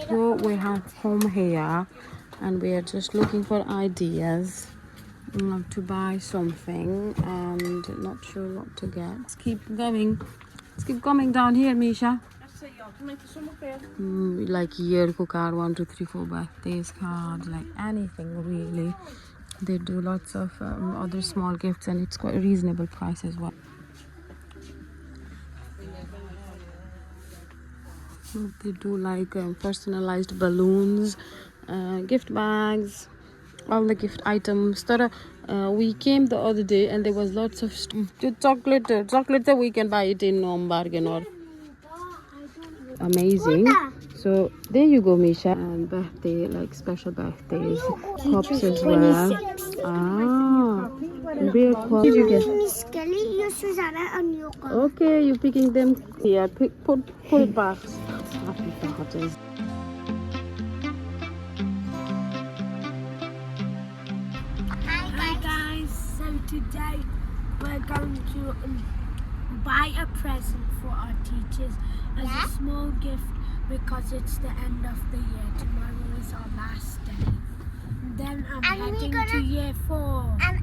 So we have home here and we are just looking for ideas to buy something and not sure what to get. Let's keep going. Let's keep coming down here, Misha. Like year ko card, 1, 2, 3, 4 birthdays card, like anything really. They do lots of other small gifts and it's quite a reasonable price as well. They do like personalized balloons, gift bags, all the gift items. We came the other day and there was lots of chocolate that we can buy it in bargain or amazing. So there you go, Misha. And birthday, like special birthdays, cups as well. Ah, where cup did you get? Okay, you're picking them. Yeah, pull it back. Hi guys, so today we're going to buy a present for our teachers as a small gift because it's the end of the year. Tomorrow is our last day. And then I'm heading to year 4. And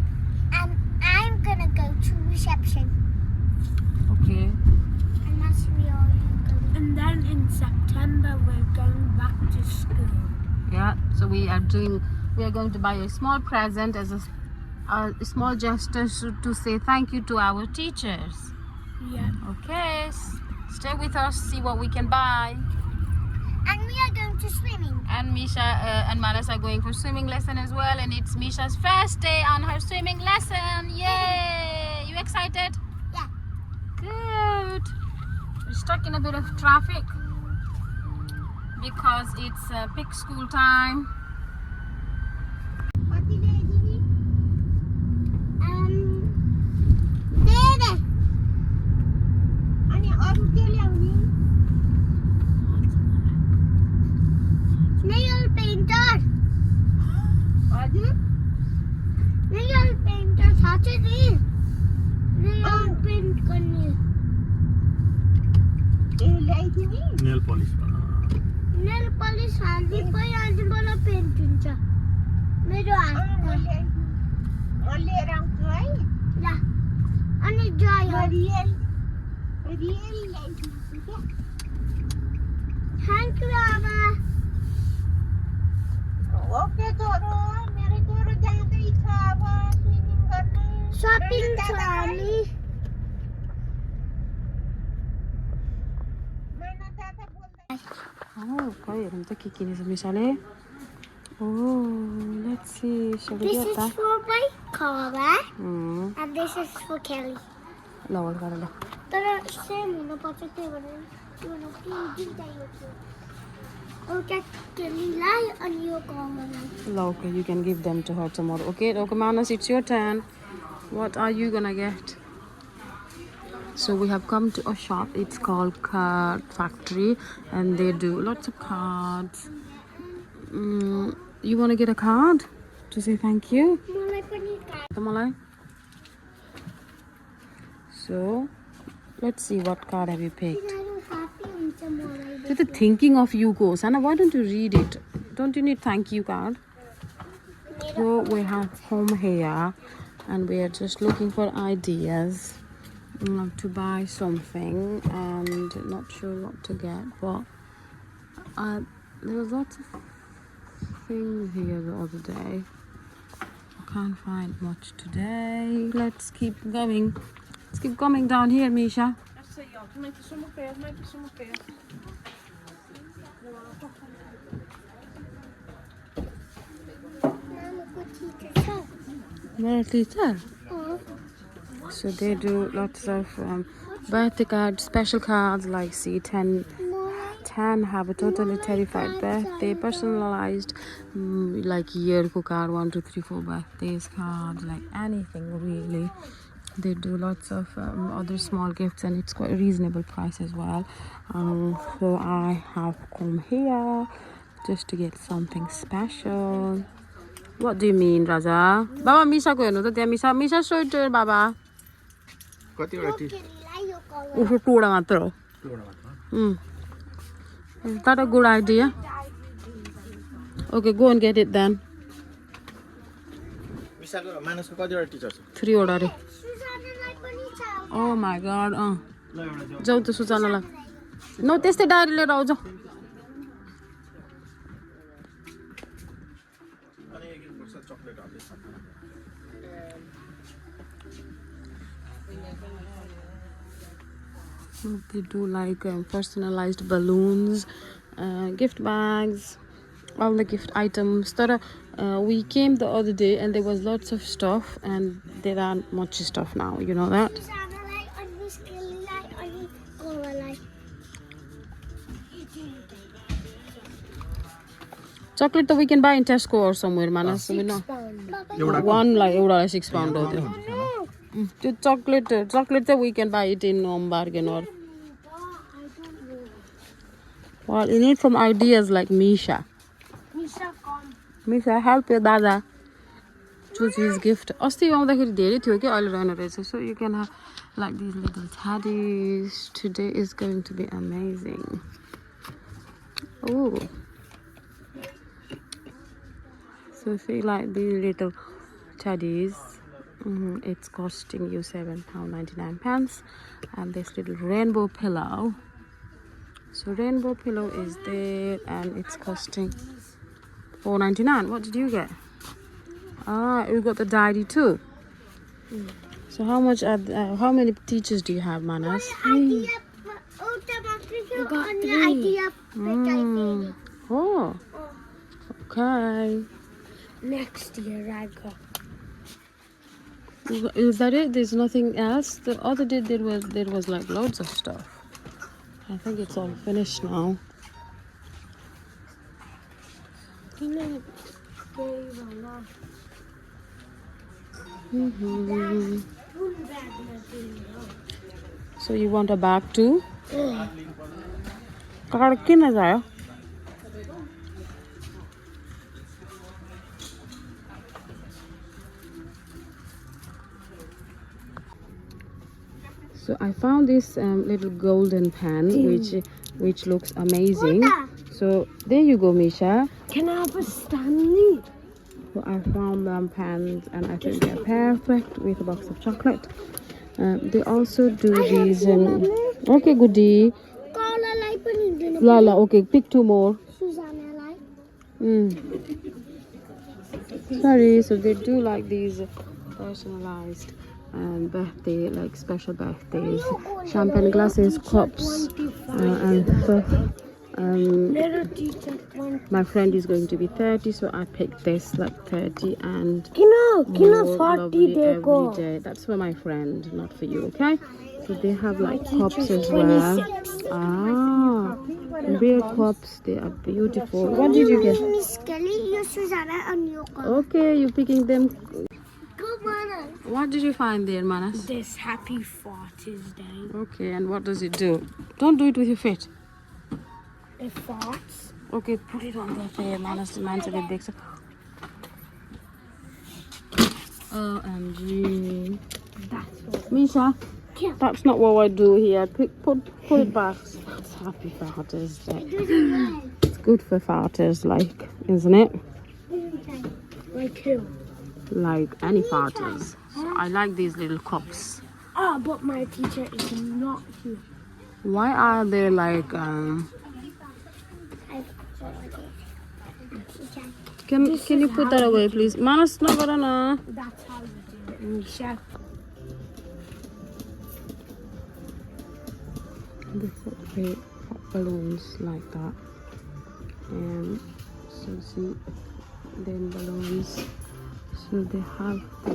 I'm gonna go to reception. Okay. And that's where you going. And then in September we're going back to school. Yeah, so we are going to buy a small present as a small gesture to say thank you to our teachers. Yeah. Okay, stay with us, see what we can buy. And we are going to swimming. And Misha and Manas are going for swimming lesson as well, and it's Misha's first day on her swimming lesson. Yay! You excited? Yeah. Good. We're stuck in a bit of traffic because it's peak school time. Nail painter. Nail painter Saturday. Nail paint करनी है. Nail polish. Nail polish हल्दी पर आज वाला paint हुन्छ. मेरो हातमा. ओले रङ छु है. ल. अनि ड्राई रियल ल्याइदिन्छु के. थ्यांक यू आमा. ओके छोरो, मेरो छोरो जाँदैछ अब स्विमिङ गर्न. शपिङ छ हामी. Oh, okay. Oh, let's see. Shall we This get is that? for my Cara Mm. and this is for Kelly. Lower, Karala. तर सेम हुनु पर्छ के भने यो दुईटा यो एउटा केलीलाई अनि यो कमलाई. Okay, you can give them to her tomorrow. Okay, Manas, it's your turn. What are you gonna get? So we have come to a shop. It's called Card Factory, and they do lots of cards. You wanna get a card to say thank you? मलाई पनि card. Tamalai. So let's see, what card have you picked? Happy हुन्छ मलाई. So the thinking of you goes, Anna, why don't you read it? Don't you need thank you card? So we have home here and we are just looking for ideas to buy something and not sure what to get, but there was lots of things here the other day. I can't find much today. Let's keep going. Let's keep coming down here, Misha. Where teacher? So they do lots of birthday cards, special cards, like see 10 have a totally terrified birthday, personalized, like year ko card, 1, 2, 3, 4 birthdays card, like anything really. They do lots of other small gifts and it's quite a reasonable price as well. So I have come here just to get something special. What do you mean, Raja? Baba, Misha ko heर्नु त त्यहाँ Misha show it to your Baba. कतिवटा T केलीलाई यो colour. उसको टुडा मात्र हो. Is that a good idea? Okay, go and get it then. मिसाको मानसको कतिवटा Stitcher छ 3 वटा रे. सुजनालाई पनि छ Oh my god. ल एउटा जाऊ जाऊ त सुजनालाई. No, त्यस्तै डायरी लिएर आऊ जाऊ. अनि एक वर्ष चकलेट हाल्दै छ They do like personalized balloons, gift bags, all the gift items. We came the other day and there was lots of stuff and there aren't much stuff now, you know that? सुजनालाई अनि स्केलीलाई अनि कोलालाई Chocolate that we can buy in Tesco or somewhere, Manas. We know. One like £6 हो त्यो. त्यो chocolate that we can buy it in bargain or. Well, you need some ideas like Misha. मिसा कम Misha, help your dada choose his gift. अस्ति आउँदाखेरि धेरै थियो कि अहिले रहेन रहेछ. So you can have like these little teddies. Today is going to be amazing. Oh. So if you like these little teddies, it's costing you £7.99. And this little rainbow pillow. So rainbow pillow is there and it's costing £4.99. What did you get? You got the diary too. So how much how many teachers do you have, Manas? idea got three idea Oh. Okay. Next year I got. Is that it? There's nothing else. The other day there was like loads of stuff. I think it's all finished now. So you want a bag too? Kakak kiन जायो? So I found this little golden pen which looks amazing. So there you go, Misha. Can I have a Stanley? So I found them pens and I think they're perfect with a box of chocolate. They also do these. Okay, goodie. कोलालाई पनि दिनु Lala, okay, pick 2 more. सुजनालाई Sorry, so they do like these personalized birthday, like special birthdays, champagne glasses, cups, and Little teacher one. my friend is going to be 30, so I picked this like 30 and Kino more 40 lovely dekho. every day. That's for my friend, not for you, okay? So they have like cups as well. Beer cups, they are beautiful. What did you get? Miss Kelly यो सुजना अनि यो Okay, you picking them. को बना What did you find there, Manas? This Happy Father's Day. Okay, and what does it do? Don't do it with your feet. It farts. Okay, put it on the face, Manas. The man said it big. OMG. That's what. Misha, Yeah. that's not what I do here. Put it back. That's Happy Father's Day. It's good for fathers, like, isn't it? Like who? Like any fathers. So I like these little cups. Oh, but my teacher is not here. Why are they like Can you put that away, please? Manas, no, That's how you do it, Misha. They put big balloons like that. So see, then balloons. So they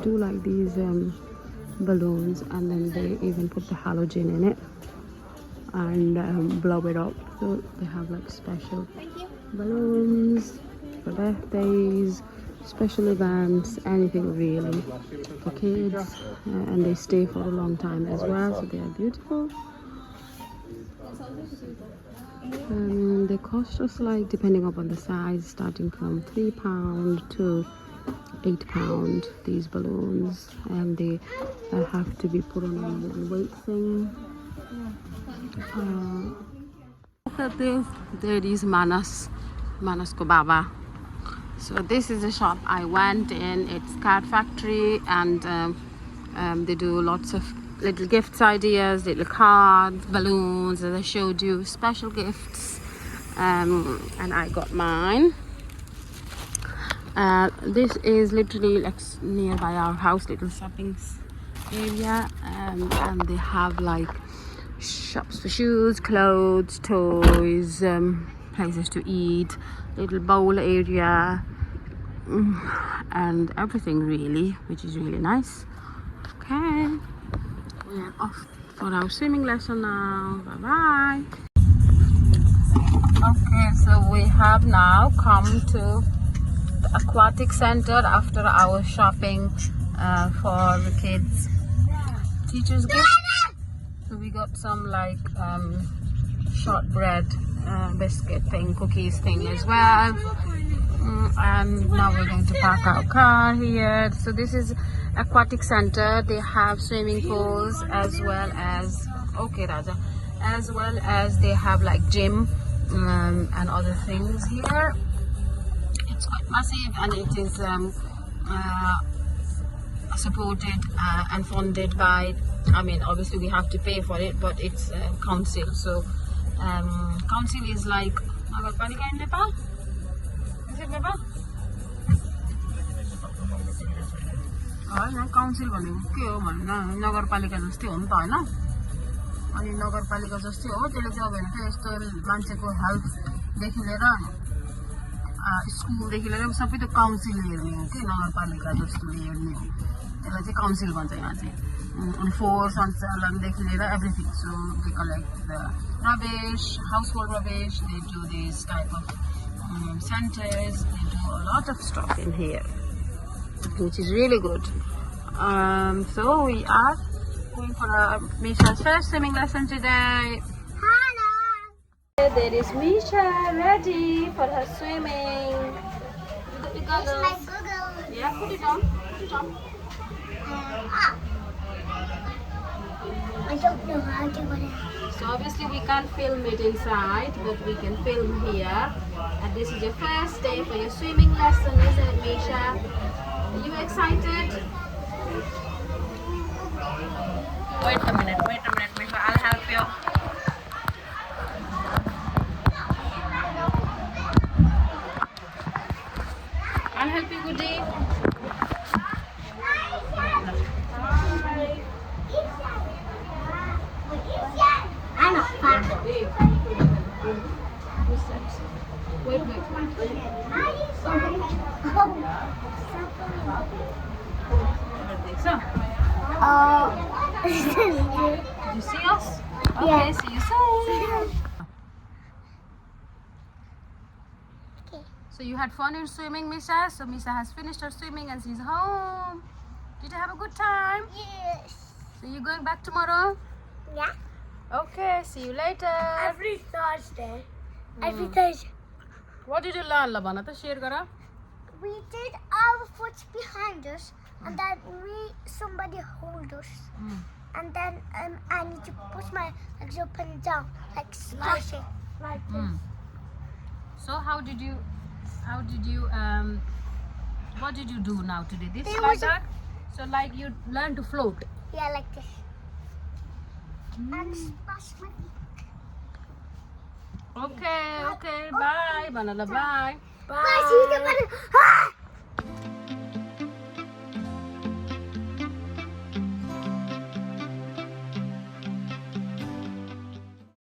do like these balloons, and then they even put the halogen in it and blow it up. So they have like special balloons for birthdays, special events, anything really for kids, and they stay for a long time as well. So they are beautiful. They cost us like, depending upon the size, starting from £3 to £8, these balloons, and they have to be put on a little weight thing. Look at this. There is Manas ko baba. So this is the shop I went in. It's Cat Factory, and they do lots of little gifts ideas, little cards, balloons, as I showed you, special gifts. And I got mine. This is literally like nearby our house, little shopping area, and they have like shops for shoes, clothes, toys, places to eat, little bowl area, and everything really, which is really nice. Okay, we are off for our swimming lesson now. Bye bye. Okay, so we have now come to the aquatic center after our shopping for the kids teachers gift. So we got some like shortbread biscuit thing, cookies thing as well. And now we're going to park our car here. So this is aquatic center. They have swimming pools as well as, okay Raja, as well as they have like gym and other things here. It's quite massive, and it is supported and funded by, I mean obviously we have to pay for it, but it's council. So council is like Nagarpalika in Nepal. Is it Nepal? होइन council भनेको के हो भन्नु, नगरपालिका जस्तै हो नि त होइन. अनि नगरपालिका जस्तै हो, त्यसले चाहिँ अब हेर्नु त यस्तो मान्छेको हेल्थदेखि लिएर स्कुलदेखि लिएर सबै त काउन्सिलले हेर्ने हो कि, नगरपालिका जस्तोले हेर्ने हो. त्यसलाई चाहिँ काउन्सिल भन्छ यहाँ चाहिँ. अनि फोहोर सञ्चालनदेखि लिएर everything. So they collect the rubbish, household rubbish, they do these type of centers, they do a lot of stuff in here, which is really good. So we are going for Misha's first swimming lesson today. Hello. There is Misha ready for her swimming. You got It's my those? Google. Yeah, put it on. Put it on. I don't know how to put it. So obviously we can't film it inside, but we can film here. And this is your first day for your swimming lesson, isn't it, Misha? Are you excited? Wait a minute, Misha. I'll help you. I'll help you, Goody. I'm a fan. Wait. So, did you see us? Okay, Yeah. see you soon. Okay. So you had fun in swimming, Misha? So Misha has finished her swimming and she's home. Did you have a good time? Yes. So you going back tomorrow? Yeah. Okay, see you later. Every Thursday. Every Thursday. What did you learn, Labana? To share kara. We did our foot behind us, and then somebody hold us, and then I need to push my legs up and down, like splashing. Like So what did you do now today? This There like was a- that? So like you learn to float. Yeah, like this. And splash my feet. Okay, bye. Banana, bye. Guys, he's the one.